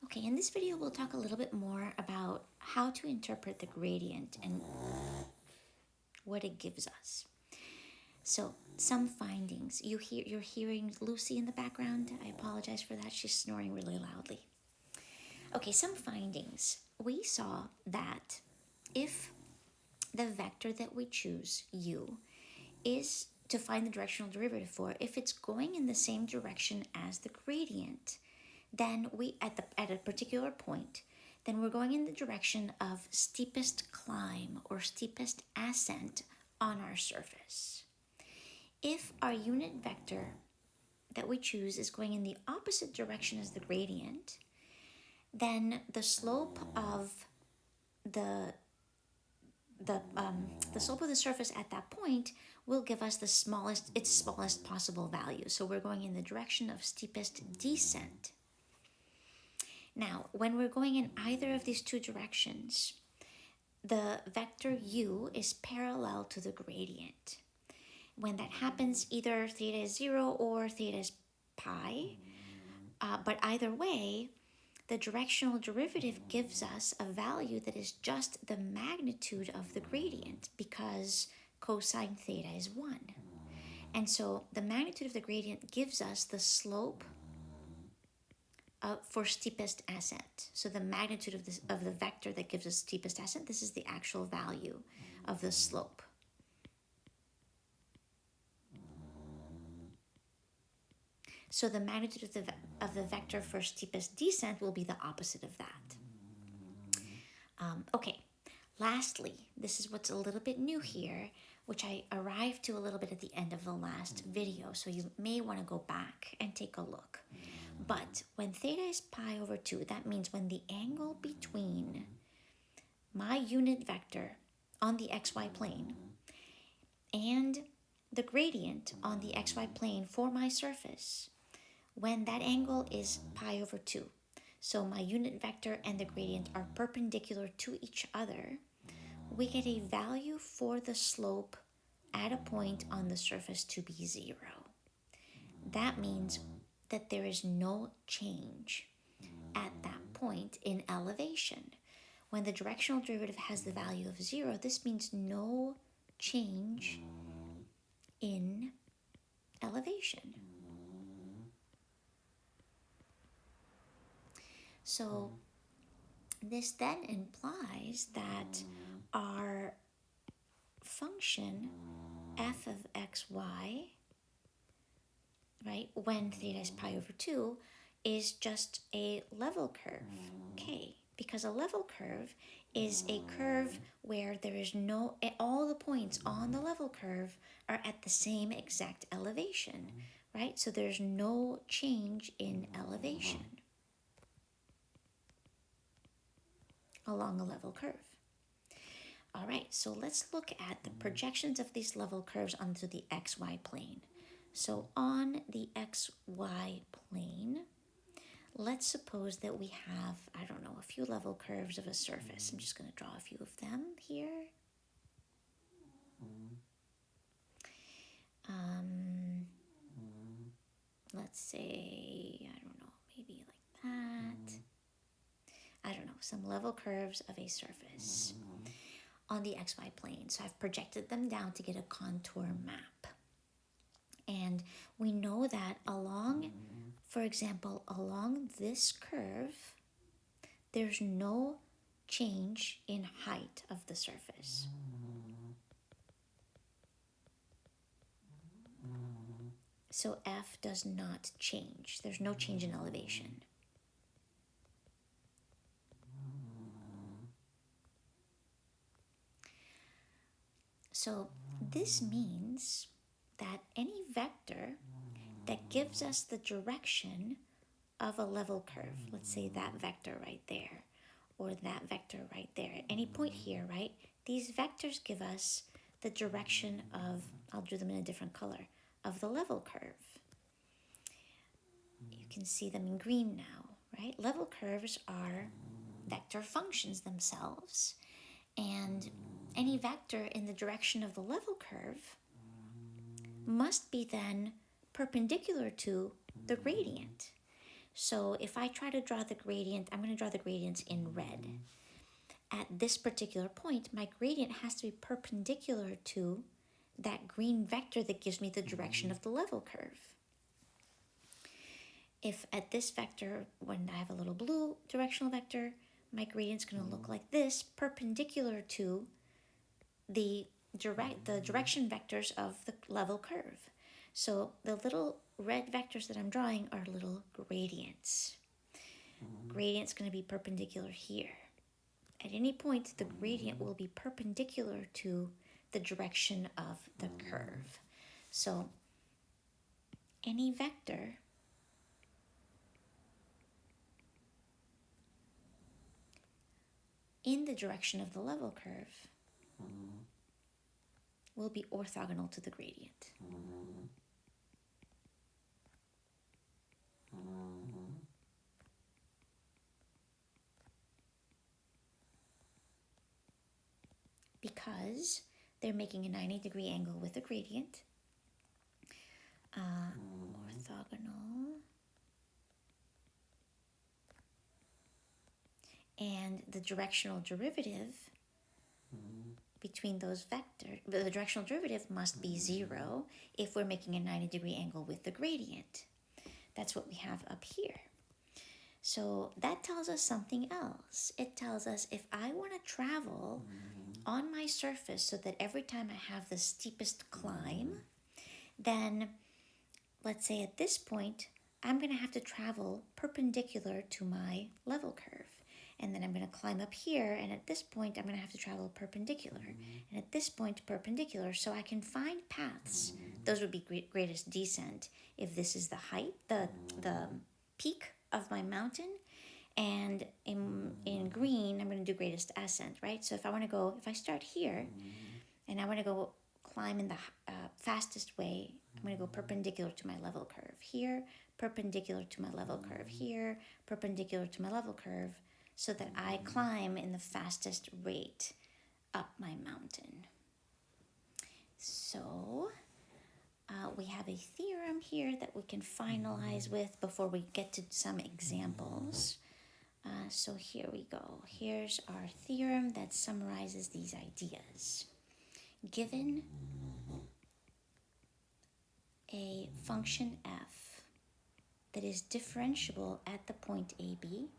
Okay, in this video we'll talk a little bit more about how to interpret the gradient and what it gives us. So, some findings. You're hearing Lucy in the background. I apologize for that. She's snoring really loudly. Okay, some findings. We saw that if the vector that we choose, u, is to find the directional derivative for, if it's going in the same direction as the gradient, then we at a particular point, then we're going in the direction of steepest climb or steepest ascent on our surface. If our unit vector that we choose is going in the opposite direction as the gradient, then the slope of the slope of the surface at that point will give us its smallest possible value. So we're going in the direction of steepest descent. Now, when we're going in either of these two directions, the vector u is parallel to the gradient. When that happens, either theta is 0 or theta is pi, but either way, the directional derivative gives us a value that is just the magnitude of the gradient because cosine theta is 1. And so the magnitude of the gradient gives us the slope for steepest ascent. So the magnitude of the vector that gives us steepest ascent, this is the actual value of the slope. So the magnitude of the vector for steepest descent will be the opposite of that. Okay, lastly, this is what's a little bit new here, which I arrived to a little bit at the end of the last video, so you may want to go back and take a look. But when theta is pi over 2, that means when the angle between my unit vector on the xy plane and the gradient on the xy plane for my surface, when that angle is pi over 2, so my unit vector and the gradient are perpendicular to each other, we get a value for the slope at a point on the surface to be 0. That means that there is no change at that point in elevation. When the directional derivative has the value of 0, this means no change in elevation. So this then implies that our function f of xy, right, when theta is pi over 2, is just a level curve, k, because a level curve is a curve where there is all the points on the level curve are at the same exact elevation, right? So there's no change in elevation along a level curve. All right, so let's look at the projections of these level curves onto the xy plane. So on the xy plane, let's suppose that we have, I don't know, a few level curves of a surface. I'm just going to draw a few of them here. Let's say, I don't know, maybe like that. I don't know, some level curves of a surface on the xy plane. So I've projected them down to get a contour map. And we know that for example, along this curve, there's no change in height of the surface. So f does not change. There's no change in elevation. So this means that any vector that gives us the direction of a level curve, let's say that vector right there, or that vector right there, at any point here, right, these vectors give us the direction of, I'll do them in a different color, of the level curve. You can see them in green now, right? Level curves are vector functions themselves, and any vector in the direction of the level curve must be then perpendicular to the gradient. So if I try to draw the gradient, I'm going to draw the gradients in red. At this particular point, my gradient has to be perpendicular to that green vector that gives me the direction of the level curve. If at this vector, when I have a little blue directional vector, my gradient's going to look like this, perpendicular to the direction vectors of the level curve. So the little red vectors that I'm drawing are little gradients. Gradient's going to be perpendicular here. At any point, the gradient will be perpendicular to the direction of the curve. So any vector in the direction of the level curve will be orthogonal to the gradient. Because they're making a 90-degree angle with a gradient. Orthogonal. And the directional derivative between those vectors, the directional derivative must be 0 if we're making a 90-degree angle with the gradient. That's what we have up here. So that tells us something else. It tells us if I want to travel on my surface so that every time I have the steepest climb, then let's say at this point, I'm going to have to travel perpendicular to my level curve. And then I'm going to climb up here, and at this point, I'm going to have to travel perpendicular. And at this point, perpendicular, so I can find paths. Those would be greatest descent if this is the height, the peak of my mountain. And in green, I'm going to do greatest ascent, right? So if I start here, and I want to go climb in the fastest way, I'm going to go perpendicular to my level curve here, perpendicular to my level curve here, perpendicular to my level curve, so that I climb in the fastest rate up my mountain. So we have a theorem here that we can finalize with before we get to some examples. So here we go. Here's our theorem that summarizes these ideas. Given a function f that is differentiable at the point AB,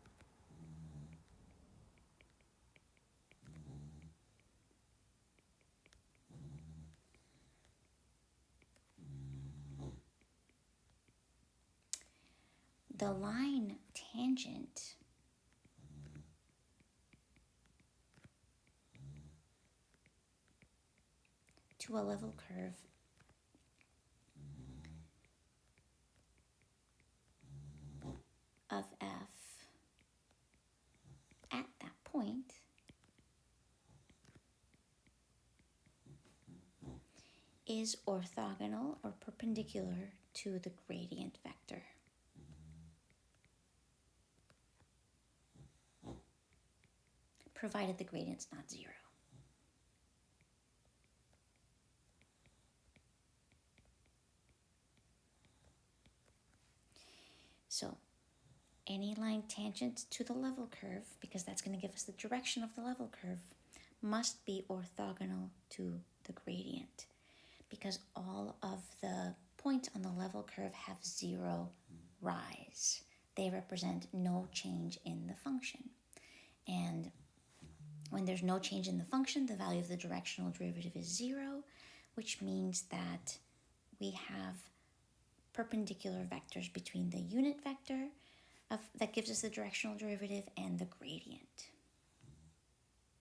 the line tangent to a level curve of f at that point is orthogonal or perpendicular to the gradient vector. Provided the gradient's not 0. So any line tangent to the level curve, because that's going to give us the direction of the level curve, must be orthogonal to the gradient, because all of the points on the level curve have 0 rise. They represent no change in the function. And when there's no change in the function, the value of the directional derivative is 0, which means that we have perpendicular vectors between the unit vector that gives us the directional derivative and the gradient.